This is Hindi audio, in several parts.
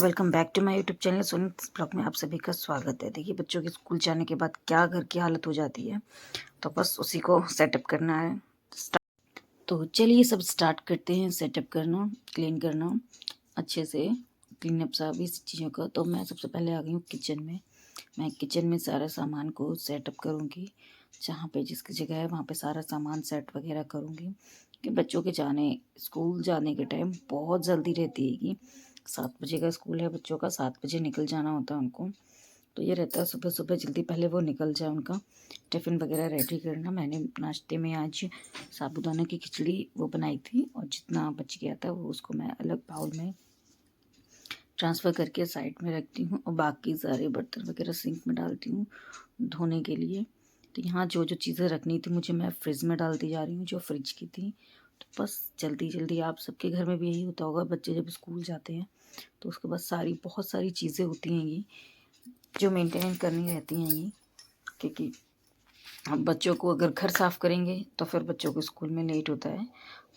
Welcome back to my YouTube channel Sonix blog में आप सभी का स्वागत है। देखिए, बच्चों के स्कूल जाने के बाद क्या घर की हालत हो जाती है, तो बस उसी को सेटअप करना है। तो चलिए सब स्टार्ट करते हैं सेटअप करना, क्लीन करना अच्छे से, क्लीन अप सभी चीज़ों का। तो मैं सबसे पहले आ गई हूँ किचन में। मैं किचन में सारा सामान को सेटअप करूँगी, जहाँ पे जिसकी जगह है वहाँ पे सारा सामान सेट वगैरह करूँगी कि बच्चों के स्कूल जाने के टाइम बहुत जल्दी रहती है कि 7 बजे का स्कूल है बच्चों का, 7 बजे निकल जाना होता है उनको। तो ये रहता है सुबह सुबह जल्दी पहले वो निकल जाए, उनका टिफ़िन वगैरह रेडी करना। मैंने नाश्ते में आज साबूदाना की खिचड़ी वो बनाई थी, और जितना बच गया था वो उसको मैं अलग बाउल में ट्रांसफ़र करके साइड में रखती हूँ, और बाकी सारे बर्तन वगैरह सिंक में डालती हूँ धोने के लिए। तो यहाँ जो जो चीज़ें रखनी थी मुझे, मैं फ्रिज में डालती जा रही हूँ जो फ्रिज की थी। तो बस जल्दी जल्दी, आप सबके घर में भी यही होता होगा, बच्चे जब स्कूल जाते हैं तो उसके बाद बहुत सारी चीज़ें होती हैं ये जो मेंटेन करनी रहती हैं ये, क्योंकि हम बच्चों को अगर घर साफ़ करेंगे तो फिर बच्चों को स्कूल में लेट होता है।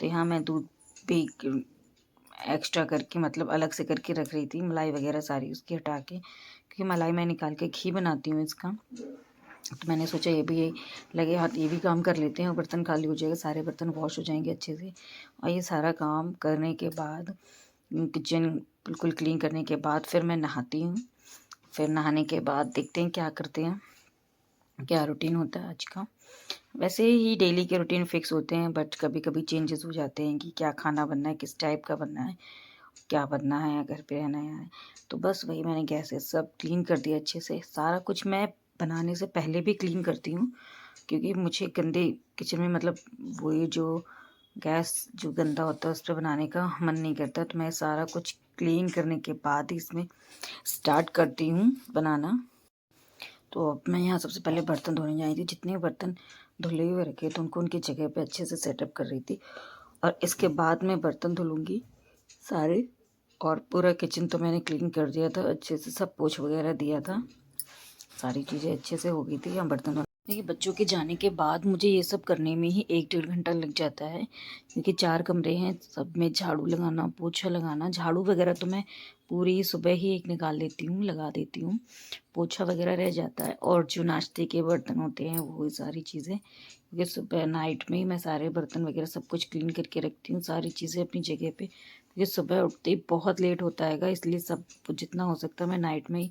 तो यहाँ मैं दूध भी एक्स्ट्रा करके, मतलब अलग से करके रख रही थी, मलाई वगैरह सारी उसकी हटा के, क्योंकि मलाई मैं निकाल के घी बनाती हूँ इसका। तो मैंने सोचा ये भी लगे हाथ ये भी काम कर लेते हैं, और बर्तन खाली हो जाएगा, सारे बर्तन वॉश हो जाएंगे अच्छे से। और ये सारा काम करने के बाद, किचन बिल्कुल क्लीन करने के बाद, फिर मैं नहाती हूँ। फिर नहाने के बाद देखते हैं क्या करते हैं, क्या रूटीन होता है आज का। वैसे ही डेली के रूटीन फिक्स होते हैं, बट कभी कभी चेंजेस हो जाते हैं कि क्या खाना बनना है, किस टाइप का बनना है, क्या बनना है, घर पे रहना है। तो बस वही मैंने गैस सब क्लीन कर दिया अच्छे से। सारा कुछ मैं बनाने से पहले भी क्लीन करती हूँ, क्योंकि मुझे गंदे किचन में, मतलब वो ये जो गैस जो गंदा होता है उस पर बनाने का मन नहीं करता। तो मैं सारा कुछ क्लीन करने के बाद ही इसमें स्टार्ट करती हूँ बनाना। तो अब मैं यहाँ सबसे पहले बर्तन धोने आई थी। जितने बर्तन धुले हुए रखे तो उनको उनकी जगह पे अच्छे से सेटअप कर रही थी, और इसके बाद मैं बर्तन धुलूँगी सारे। और पूरा किचन तो मैंने क्लीन कर दिया था अच्छे से, सब पोंछ वगैरह दिया था, सारी चीज़ें अच्छे से हो गई थी। यहाँ बर्तन देखिए, बच्चों के जाने के बाद मुझे ये सब करने में ही 1-1.5 घंटा लग जाता है, क्योंकि 4 कमरे हैं, सब में झाड़ू लगाना, पोछा लगाना। झाड़ू वगैरह तो मैं पूरी सुबह ही एक निकाल लेती हूँ, लगा देती हूँ, पोछा वगैरह रह जाता है। और जो नाश्ते के बर्तन होते हैं वो सारी चीज़ें, क्योंकि सुबह नाइट में ही मैं सारे बर्तन वगैरह सब कुछ क्लीन करके रखती हूँ, सारी चीज़ें अपनी जगह पे, क्योंकि सुबह उठते ही बहुत लेट होता है, इसलिए सब जितना हो सकता है मैं नाइट में ही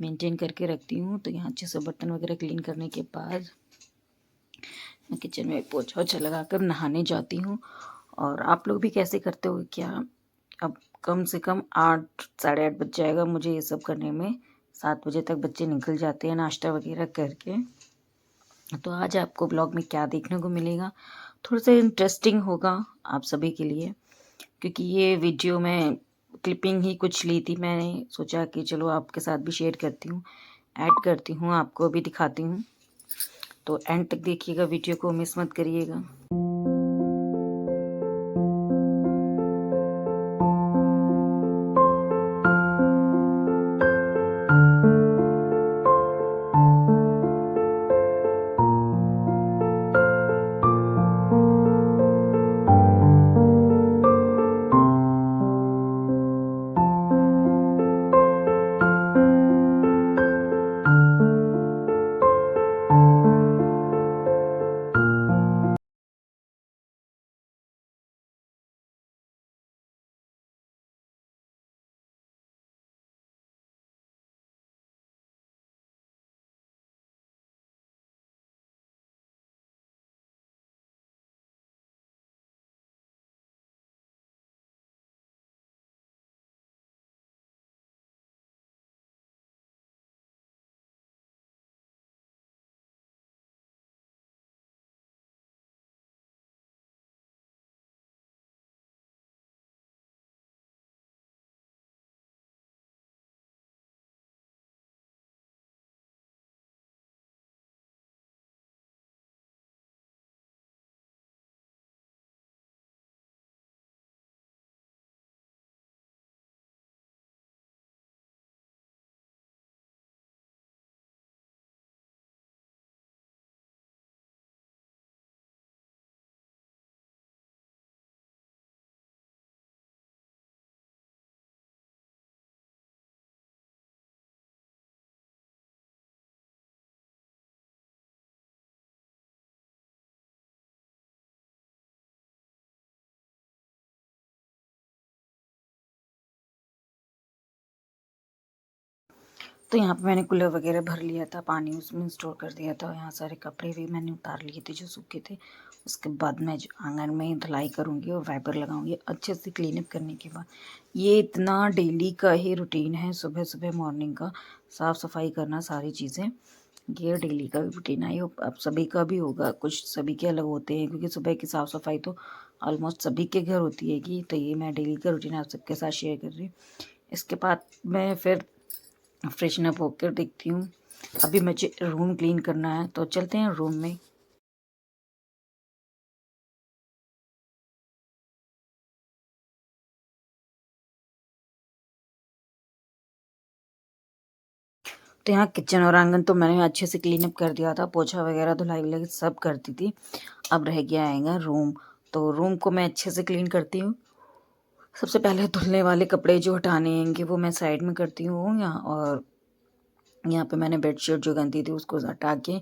मेंटेन करके रखती हूँ। तो यहाँ अच्छे से बर्तन वगैरह क्लीन करने के बाद मैं किचन में पोछा वोछा लगा कर नहाने जाती हूँ। और आप लोग भी कैसे करते हो क्या? अब कम से कम 8 साढ़े 8 बज जाएगा मुझे ये सब करने में। 7 बजे तक बच्चे निकल जाते हैं नाश्ता वगैरह करके। तो आज आपको ब्लॉग में क्या देखने को मिलेगा, थोड़ा सा इंटरेस्टिंग होगा आप सभी के लिए, क्योंकि ये वीडियो में क्लिपिंग ही कुछ ली थी। मैंने सोचा कि चलो आपके साथ भी शेयर करती हूँ, ऐड करती हूँ, आपको भी दिखाती हूँ। तो एंड तक देखिएगा, वीडियो को मिस मत करिएगा। तो यहाँ पे मैंने कूलर वगैरह भर लिया था, पानी उसमें स्टोर कर दिया था, और यहाँ सारे कपड़े भी मैंने उतार लिए थे जो सूखे थे। उसके बाद मैं जो आंगन में धुलाई करूँगी और वाइपर लगाऊंगी अच्छे से क्लीनअप करने के बाद। ये इतना डेली का ही रूटीन है, सुबह सुबह मॉर्निंग का साफ़ सफाई करना सारी चीज़ें, ये डेली का रूटीन है। ये अब सभी का भी होगा, कुछ सभी के अलग होते हैं, क्योंकि सुबह की साफ़ सफाई तो ऑलमोस्ट सभी के घर होती है कि, तो ये मैं डेली का रूटीन आप सबके साथ शेयर कर रही हूँ। इसके बाद मैं फिर फ्रेशन अप होकर देखती हूँ। अभी मुझे रूम क्लीन करना है, तो चलते हैं रूम में। तो यहाँ किचन और आंगन तो मैंने अच्छे से क्लीन अप कर दिया था, पोछा वगैरह धुलाई वगैरह सब करती थी। अब रह गया आएगा रूम, तो रूम को मैं अच्छे से क्लीन करती हूँ। सबसे पहले धुलने वाले कपड़े जो हटाने हैंगे वो मैं साइड में करती हूँ यहाँ, और यहाँ पे मैंने बेडशीट जो गंदी थी उसको हटा के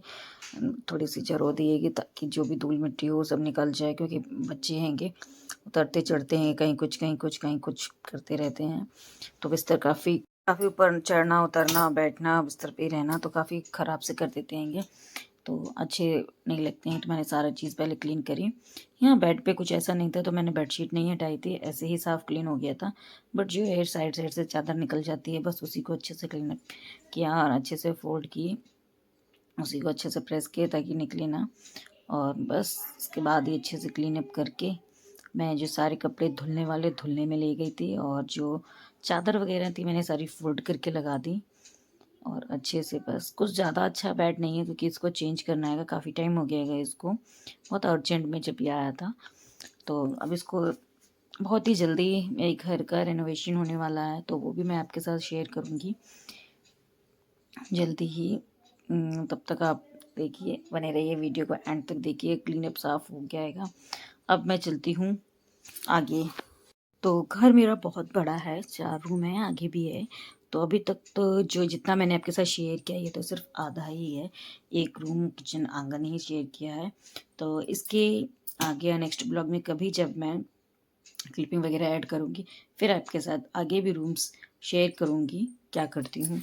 थोड़ी सी झरो दिएगी, ताकि जो भी धूल मिट्टी हो सब निकल जाए, क्योंकि बच्चे हैंगे उतरते चढ़ते हैं, कहीं कुछ कहीं कुछ कहीं कुछ करते रहते हैं। तो बिस्तर काफ़ी काफ़ी ऊपर चढ़ना उतरना बैठना बिस्तर पे ही रहना तो काफ़ी ख़राब से कर देते हैंगे, तो अच्छे नहीं लगते हैं। तो मैंने सारा चीज़ पहले क्लीन करी। यहाँ बेड पे कुछ ऐसा नहीं था, तो मैंने बेडशीट नहीं हटाई थी, ऐसे ही साफ़ क्लीन हो गया था। बट जो है साइड साइड से चादर निकल जाती है, बस उसी को अच्छे से क्लीन किया और अच्छे से फोल्ड की, उसी को अच्छे से प्रेस किए ताकि निकले ना। और बस इसके बाद ही अच्छे से क्लीन अप करके मैं जो सारे कपड़े धुलने वाले धुलने में ले गई थी, और जो चादर वगैरह थी मैंने सारी फोल्ड करके लगा दी। और अच्छे से बस, कुछ ज़्यादा अच्छा बेड नहीं है क्योंकि इसको चेंज करना है, काफ़ी टाइम हो गया है इसको, बहुत अर्जेंट में जब ये आया था। तो अब इसको बहुत ही जल्दी मेरे घर का रेनोवेशन होने वाला है, तो वो भी मैं आपके साथ शेयर करूँगी जल्दी ही। तब तक आप देखिए, बने रहिए, वीडियो को एंड तक देखिए। क्लीनअप साफ़ हो गया है। अब मैं चलती हूँ आगे। तो घर मेरा बहुत बड़ा है, 4 रूम है, आगे भी है। तो अभी तक तो जो जितना मैंने आपके साथ शेयर किया ये तो सिर्फ आधा ही है, एक रूम किचन आंगन ही शेयर किया है। तो इसके आगे या नेक्स्ट ब्लॉग में कभी जब मैं क्लिपिंग वगैरह ऐड करूँगी, फिर आपके साथ आगे भी रूम्स शेयर करूँगी क्या करती हूँ।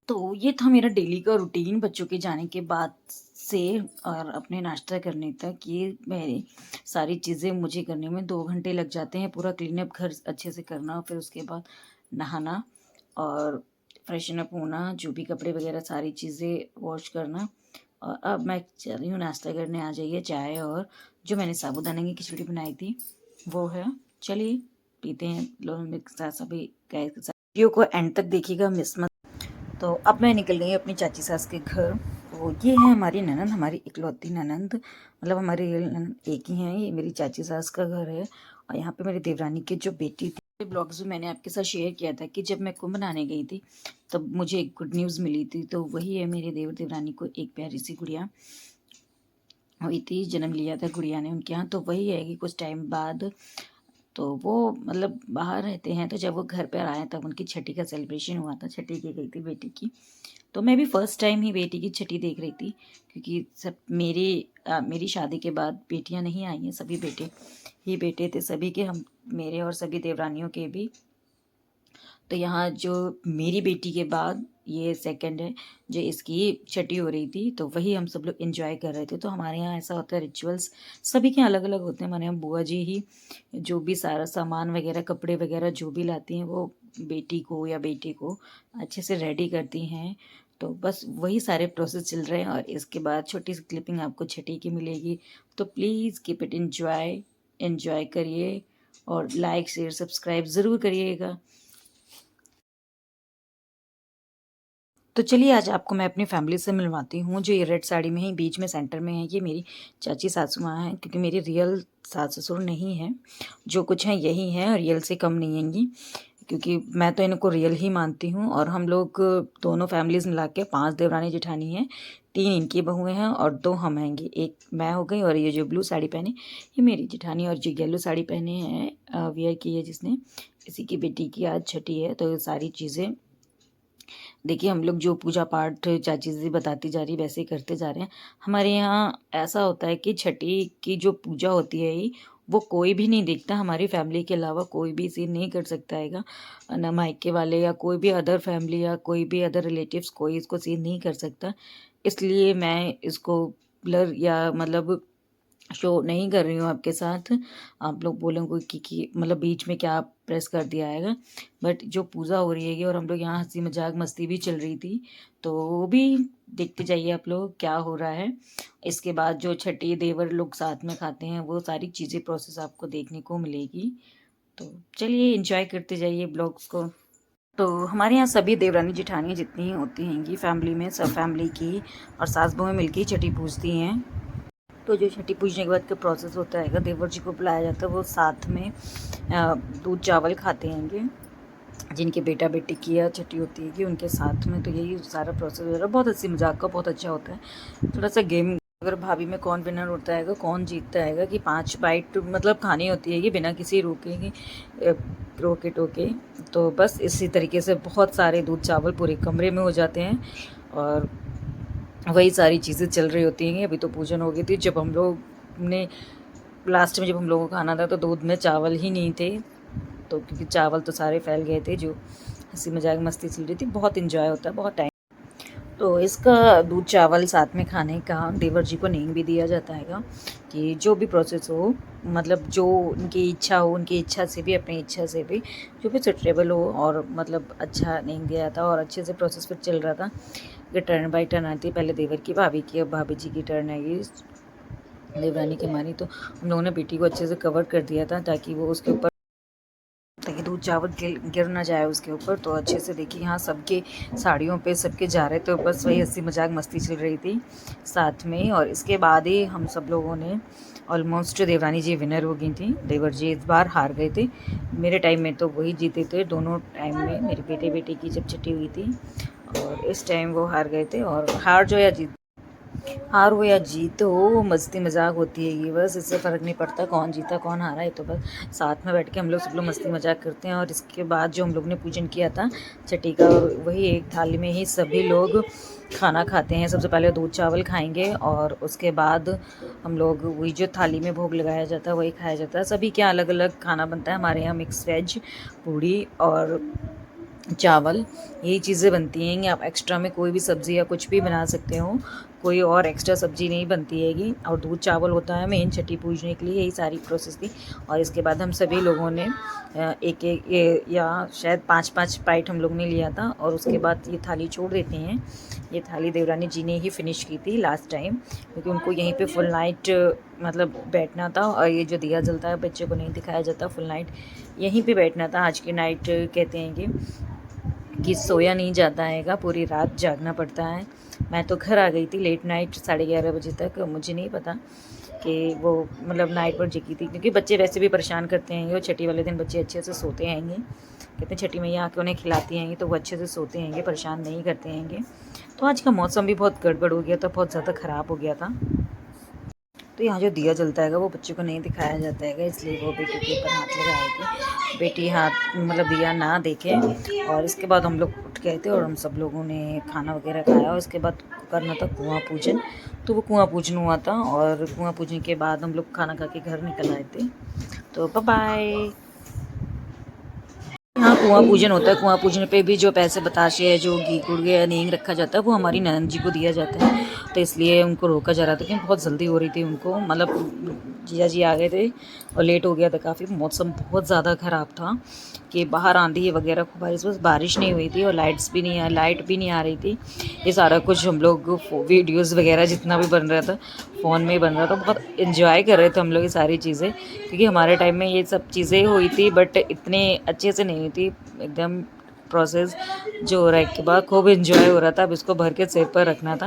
तो ये था मेरा डेली का रूटीन बच्चों के जाने के बाद से और अपने नाश्ता करने तक। ये मेरी सारी चीज़ें मुझे करने में 2 घंटे लग जाते हैं। पूरा क्लीनअप घर अच्छे से करना, फिर उसके बाद नहाना और फ्रेशन अप होना, जो भी कपड़े वगैरह सारी चीज़ें वॉश करना। और अब मैं चल रही हूँ नाश्ता करने, आ जाइए। चाय और जो मैंने साबूदाने की खिचड़ी बनाई थी वो है, चलिए पीते हैं लोग मेरे साथ, सभी गए के साथ। वीडियो को एंड तक देखिएगा, मिस मत। तो अब मैं निकल गई अपनी चाची सास के घर। तो ये है हमारी ननंद, हमारी इकलौती ननंद, मतलब हमारी रियल ननंद एक ही है। ये मेरी चाची सास का घर है। और यहाँ पे मेरी देवरानी की जो बेटी थी, ब्लॉग्स में मैंने आपके साथ शेयर किया था कि जब मैं कुंभ नहाने गई थी तब मुझे एक गुड न्यूज़ मिली थी। तो वही है, मेरे देवर देवरानी को एक प्यारी सी गुड़िया हुई थी, जन्म लिया था गुड़िया ने उनके यहाँ। तो वही है कि कुछ टाइम बाद, तो वो मतलब बाहर रहते हैं, तो जब वो घर पर आए तब उनकी छठी का सेलिब्रेशन हुआ था, छठी की गई थी बेटी की। तो मैं भी फर्स्ट टाइम ही बेटी की छठी देख रही थी, क्योंकि सब मेरी शादी के बाद बेटियां नहीं आई हैं, सभी बेटे ही बेटे थे सभी के, हम मेरे और सभी देवरानियों के भी। तो यहाँ जो मेरी बेटी के बाद ये सेकंड है जो इसकी छठी हो रही थी, तो वही हम सब लोग एंजॉय कर रहे थे। तो हमारे यहाँ ऐसा होता है, रिचुअल्स सभी के अलग अलग होते हैं। हमारे यहाँ बुआ जी ही जो भी सारा सामान वगैरह कपड़े वगैरह जो भी लाती हैं, वो बेटी को या बेटे को अच्छे से रेडी करती हैं। तो बस वही सारे प्रोसेस चल रहे हैं। और इसके बाद छोटी सी क्लिपिंग आपको छठी की मिलेगी, तो प्लीज़ कीप इट एंजॉय करिए, और लाइक शेयर सब्सक्राइब ज़रूर करिएगा। तो चलिए आज आपको मैं अपनी फैमिली से मिलवाती हूँ। जो ये रेड साड़ी में है, बीच में सेंटर में है, ये मेरी चाची सासू माँ हैं, क्योंकि मेरी रियल सास ससुर नहीं है, जो कुछ हैं यही हैं, रियल से कम नहीं हैंगी। क्योंकि मैं तो इनको रियल ही मानती हूँ। और हम लोग दोनों फैमिलीज़ मिला के 5 देवरानी जेठानी हैं, 3 इनकी बहुएँ हैं और 2 हम आएँगे। एक मैं हो गई और ये जो ब्लू साड़ी पहनी ये मेरी जेठानी, और जो येलो साड़ी पहने हैं वियर की है जिसने, इसी की बेटी की आज छठी है। तो ये सारी चीज़ें देखिए, हम लोग जो पूजा पाठ चाची जी बताती जा रही वैसे ही करते जा रहे हैं। हमारे यहाँ ऐसा होता है कि छठी की जो पूजा होती है ये, वो कोई भी नहीं देखता, हमारी फैमिली के अलावा कोई भी इसे नहीं कर सकता हैगा। ना मायके वाले या कोई भी अदर फैमिली या कोई भी अदर रिलेटिव्स, कोई इसको सीन नहीं कर सकता। इसलिए मैं इसको ब्लर या मतलब शो नहीं कर रही हूँ आपके साथ। आप लोग बोलोगे कि मतलब बीच में क्या प्रेस कर दिया आएगा, बट जो पूजा हो रही है और हम लोग यहाँ हंसी मजाक मस्ती भी चल रही थी, तो वो भी देखते जाइए आप लोग क्या हो रहा है। इसके बाद जो छठी देवर लोग साथ में खाते हैं वो सारी चीज़ें प्रोसेस आपको देखने को मिलेगी। तो चलिए इंजॉय करते जाइए ब्लॉग्स को। तो हमारे यहाँ सभी देवरानी जेठानियाँ जितनी होती हैंगी फैमिली में, सब फैमिली की और सास बहुएं मिलकर ही छठी पूजती हैं। तो जो छठी पूजने के बाद का प्रोसेस होता है, देवर जी को बुलाया जाता है, वो साथ में दूध चावल खाते हैंगे। जिनके बेटा बेटी की या छठी होती है कि उनके साथ में, तो यही सारा प्रोसेस हो रहा है। बहुत हंसी मजाक का बहुत अच्छा होता है। थोड़ा सा गेम, अगर भाभी में कौन विनर होता है, कौन जीतता है कि 5 बाइट मतलब खानी होती है कि बिना किसी रोके टोके। तो बस इसी तरीके से बहुत सारे दूध चावल पूरे कमरे में हो जाते हैं और वही सारी चीज़ें चल रही होती हैं। अभी तो पूजन हो गई थी, जब हम लोग ने लास्ट में जब हम लोगों को खाना था तो दूध में चावल ही नहीं थे, तो क्योंकि चावल तो सारे फैल गए थे। जो हंसी मजाक मस्ती चल रही थी, बहुत इन्जॉय होता है, बहुत टाइम। तो इसका दूध चावल साथ में खाने का देवर जी को नेम भी दिया जाता है कि जो भी प्रोसेस हो, मतलब जो उनकी इच्छा हो, उनकी इच्छा से भी अपनी इच्छा से भी जो भी सुटेबल हो, और मतलब अच्छा नेम दिया था और अच्छे से प्रोसेस फिर चल रहा था। ये टर्न बाई टर्न आती है, पहले देवर की, भाभी की, अब भाभी जी की टर्न आएगी देवरानी की हमारी। तो हम लोगों ने बेटी को अच्छे से कवर कर दिया था ताकि वो उसके ऊपर, ताकि दूध चावल गिर ना जाए उसके ऊपर। तो अच्छे से देखिए यहाँ सबके साड़ियों पे सबके जा रहे थे, तो बस वही हंसी मजाक मस्ती चल रही थी साथ में। और इसके बाद ही हम सब लोगों ने ऑलमोस्ट, देवरानी जी विनर हो गई थी, देवर जी इस बार हार गए थे। मेरे टाइम में तो वही जीते थे, दोनों टाइम में मेरे बेटे बेटी की जब छठी हुई थी, और इस टाइम वो हार गए थे। और हार जो या जीत, हार हो या जीत हो, मस्ती मजाक होती है ये, बस इससे फ़र्क नहीं पड़ता कौन जीता कौन हारा है। तो बस साथ में बैठ के हम लोग सब लोग मस्ती मजाक करते हैं। और इसके बाद जो हम लोग ने पूजन किया था छठी का, वही एक थाली में ही सभी लोग खाना खाते हैं। सबसे पहले दूध चावल खाएंगे और उसके बाद हम लोग वही जो थाली में भोग लगाया जाता है वही खाया जाता है। सभी के अलग अलग खाना बनता है। हमारे यहाँ मिक्स वेज, पूड़ी और चावल, यही चीज़ें बनती हैं। आप एक्स्ट्रा में कोई भी सब्ज़ी या कुछ भी बना सकते हो, कोई और एक्स्ट्रा सब्ज़ी नहीं बनती हैगी। और दूध चावल होता है मेन छठी पूजने के लिए, यही सारी प्रोसेस थी। और इसके बाद हम सभी लोगों ने एक एक या शायद 5-5 बाइट हम लोग ने लिया था, और उसके बाद ये थाली छोड़ देते हैं। ये थाली देवरानी जी ने ही फिनिश की थी लास्ट टाइम, क्योंकि उनको यहीं पे फुल नाइट मतलब बैठना था। और ये जो दिया जलता है बच्चे को नहीं दिखाया जाता, फुल नाइट यहीं पे बैठना था। आज की नाइट कहते हैं कि सोया नहीं जाता हैगा, पूरी रात जागना पड़ता है। मैं तो घर आ गई थी लेट नाइट 11:30 बजे तक। मुझे नहीं पता कि वो मतलब नाइट पर जगी थी, क्योंकि बच्चे वैसे भी परेशान करते हैं। वो छठी वाले दिन बच्चे अच्छे से सोते हैंगे, कहते हैं छठी मैया आके उन्हें खिलाती हैंगी तो वो अच्छे से सोते हैंगे, परेशान नहीं करते हैंगे। तो आज का मौसम भी बहुत गड़बड़ हो गया था, बहुत ज़्यादा ख़राब हो गया था। तो यहाँ जो दिया जलता है वो बच्चे को नहीं दिखाया जाता है, इसलिए वो बेटी के ऊपर हाथ लगाएगी, बेटी हाथ मतलब दिया ना देखे। और इसके बाद हम लोग उठ गए थे और हम सब लोगों ने खाना वगैरह खाया। और इसके बाद करना था कुआं पूजन, तो वो कुआं पूजन हुआ था। और कुआं पूजन के बाद हम लोग खाना खा के घर निकल आए थे। तो बाय बाय। हाँ, कुआं पूजन होता है। कुआं पूजन पे भी जो पैसे बताशे है, जो घी गुड़ या नींग रखा जाता है, वो हमारी ननद जी को दिया जाता है। तो इसलिए उनको रोका जा रहा था, क्योंकि बहुत जल्दी हो रही थी उनको, मतलब जीजा जी आ गए थे और लेट हो गया था काफ़ी। मौसम बहुत ज़्यादा ख़राब था कि बाहर आंधी वगैरह खूब बारिश, बस बारिश नहीं हुई थी और लाइट भी नहीं आ रही थी। ये सारा कुछ हम लोग वीडियोज़ वगैरह जितना भी बन रहा था फ़ोन में ही बन रहा था। बहुत इन्जॉय कर रहे थे हम लोग ये सारी चीज़ें, क्योंकि हमारे टाइम में ये सब चीज़ें हुई थी बट इतने अच्छे से नहीं हुई थी। एकदम प्रोसेस जो हो रहा है के बाद खूब इन्जॉय हो रहा था। अब इसको भर के सिर पर रखना था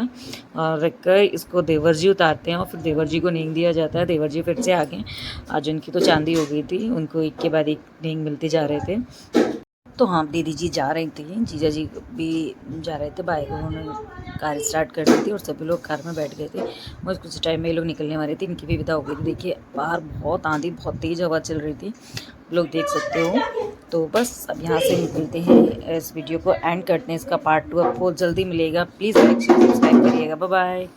और रख कर इसको देवर जी उतारते हैं और फिर देवर जी को नींग दिया जाता है। देवर जी फिर से आ गए, आज उनकी तो चांदी हो गई थी, उनको एक के बाद एक नींग मिलते जा रहे थे। तो हाँ, दीदी जी जा रही थी, जीजा जी भी जा रहे थे, बाइक उन्होंने कार स्टार्ट कर दी थी और सभी लोग कार में बैठ गए थे। बस कुछ टाइम में ये लोग निकलने वाले थे, इनकी भी विदा हो गई थी। देखिए बाहर बहुत आंधी, बहुत तेज़ हवा चल रही थी, लोग देख सकते हो। तो बस अब यहाँ से निकलते हैं, इस वीडियो को एंड करते हैं। इसका पार्ट 2 आपको जल्दी मिलेगा। प्लीज़ लाइक शेयर सब्सक्राइब करिएगा। Bye bye.